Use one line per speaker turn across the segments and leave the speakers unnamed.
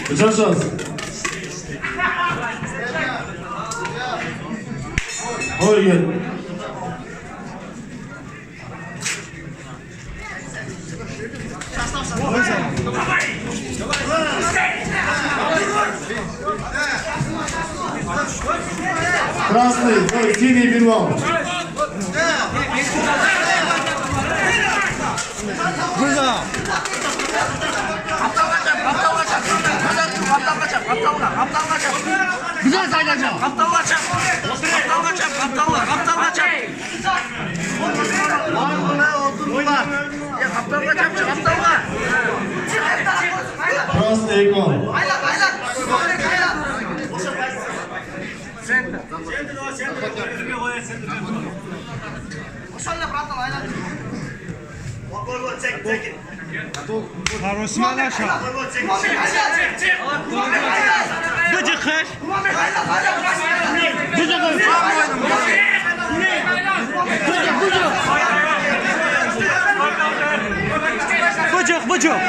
Geçen şans. Oy gel. Красный, синий бирвал.
Güzel sayacağım. Kaptan kaçak. Kaptan kaçak. Var mı ne oldun var? Ya kaptan kaçak, kaptan var.
Красный икон.
Хороший наша. Бıcıkır. Bıcık.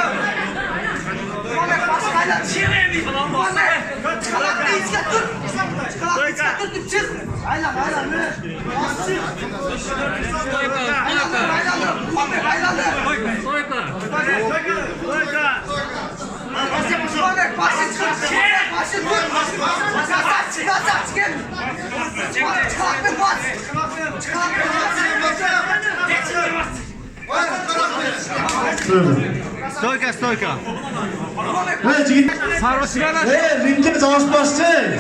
Stойка.
Ne çıkın?
Sarosima naša.
Ringe çalışması.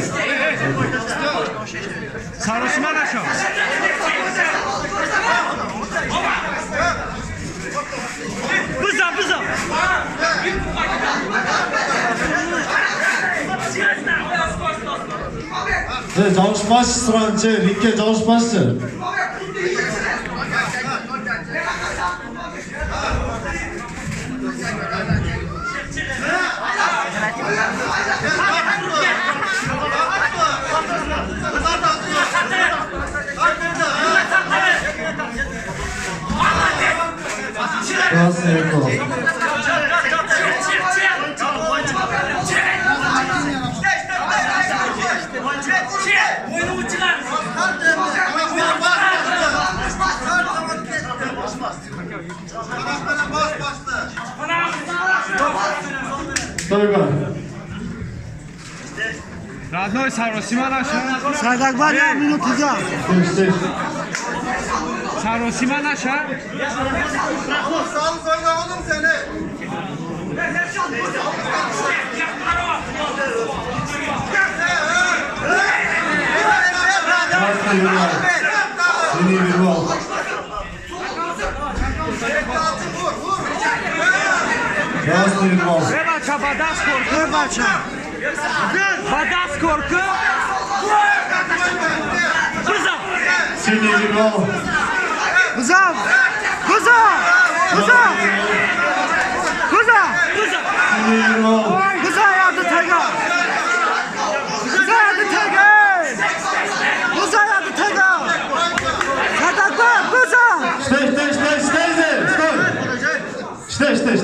Sarosima naša. Bıza.
çalışması sırancı. Ringe çalışması. Krasny икон. Stойка.
Родной Sarosima naša.
Saydaklar minut hızla.
Steş.
Sarosima naša.
Sağ oynamadım seni.
Krasny birval. Sini birval. Krasny birval.
Rebača, Badas korku. Badas korku. Bıza.
Sini birval.
Hızla.
Sini birval.
Hızla yardı tega. Saydaklar hızla.
Steş.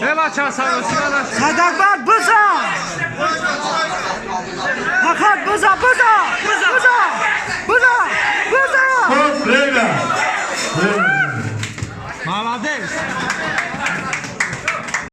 Rebača, Sarosima naša.
Saydaklar hızla.